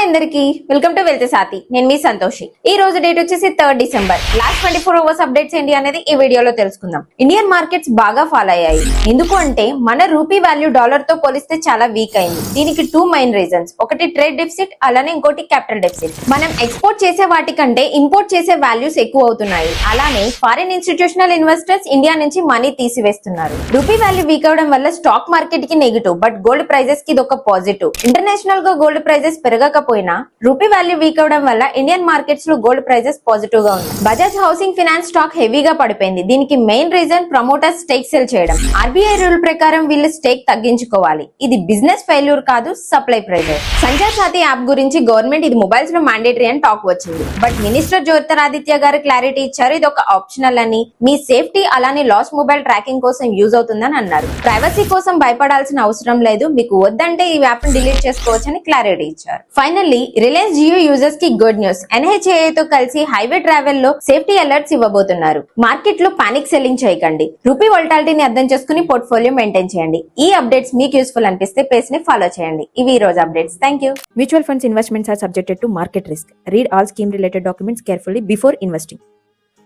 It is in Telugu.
హాయ్ అందరికి, వెల్కమ్ టు వెల్త్ సాతి. నేను మీ సంతోషి. ఈ రోజు డేట్ వచ్చేసి 3 డిసెంబర్. లాస్ట్ 24 అవర్స్ అప్డేట్స్ ఏంటి అనేది ఈ వీడియోలో తెలుసుకుందాం. ఇండియన్ మార్కెట్స్ బాగా ఫాల్ అయ్యాయి. ఎందుకు అంటే మన రూపీ వాల్యూ డాలర్ తో పోలిస్తే చాలా వీక్ అయింది. దీనికి 2 మెయిన్ రీజన్స్. ఒకటి ట్రేడ్ డెఫిసిట్, అలానే ఇంకోటి క్యాపిటల్ డెఫిసిట్. మనం ఎక్స్పోర్ట్ చేసే వాటికంటే ఇంపోర్ట్ చేసే వాల్యూస్ ఎక్కువ అవుతున్నాయి. అలానే ఫారిన్ ఇన్స్టిట్యూషనల్ ఇన్వెస్టర్స్ ఇండియా నుంచి మనీ తీసివేస్తున్నారు. రూపీ వాల్యూ వీక్ అవడం వల్ల స్టాక్ మార్కెట్ కి నెగిటివ్, బట్ గోల్డ్ ప్రైజెస్ కి ఇది ఒక పాజిటివ్. ఇంటర్నేషనల్ గా గోల్డ్ ప్రైజెస్ పెరగకపోయినా రూపీ వాల్యూ వీక్ అవడం వల్ల ఇండియన్ మార్కెట్స్ లో గోల్డ్ ప్రైజెస్ పాజిటివ్ గా ఉంది. బజాజ్ హౌసింగ్ ఫైనాన్స్ స్టాక్ హెవీగా పడిపోయింది. దీనికి main reason promoters stake sell చేయడం. ఆర్బీఐ రూల్ ప్రకారం వీళ్ళు స్టేక్ తగ్గించుకోవాలి. ఇది బిజినెస్ ఫెయిల్యూర్ కాదు, సప్లై ప్రెజర్. సంచార్ సాథి యాప్ గురించి గవర్నమెంట్ ఇది మొబైల్స్ లో మ్యాండేటరీ అని టాక్ వచ్చింది. బట్ మినిస్టర్ జ్యోతిరాదిత్య గారు క్లారిటీ ఇచ్చారు, ఇది ఒక ఆప్షనల్ అని, మీ సేఫ్టీ అలానే లాస్ మొబైల్ ట్రాకింగ్ కోసం యూజ్ అవుతుందని అన్నారు. ప్రైవసీ కోసం భయపడాల్సిన అవసరం లేదు, మీకు వద్దంటే ఈ యాప్ ని డిలీట్ చేసుకోవచ్చని క్లారిటీ ఇచ్చారు. ఫైనల్లీ రిలయన్స్ జియో యూజర్స్ కి గుడ్ న్యూస్. ఎన్హెచ్ఏఐ తో కలిసి హైవే ట్రావెల్ లో సేఫ్టీ అలర్ట్స్ ఇవ్వబోతున్నారు. మార్కెట్ లో పానిక్ సెల్లింగ్ చేయకండి. రూపీ వోల్టాలిటీని అర్థం చేసుకుని పోర్ట్ఫోలియో మెయింటైన్ చేయండి. ఈ అప్డేట్స్ మీకు యూస్ఫుల్ అనిపిస్తే పేజ్ ని ఫాలో చేయండి. ఇవి ఈ రోజు updates. Thank you. Mutual funds investments are subjected to market risk. Read all scheme related documents carefully before investing.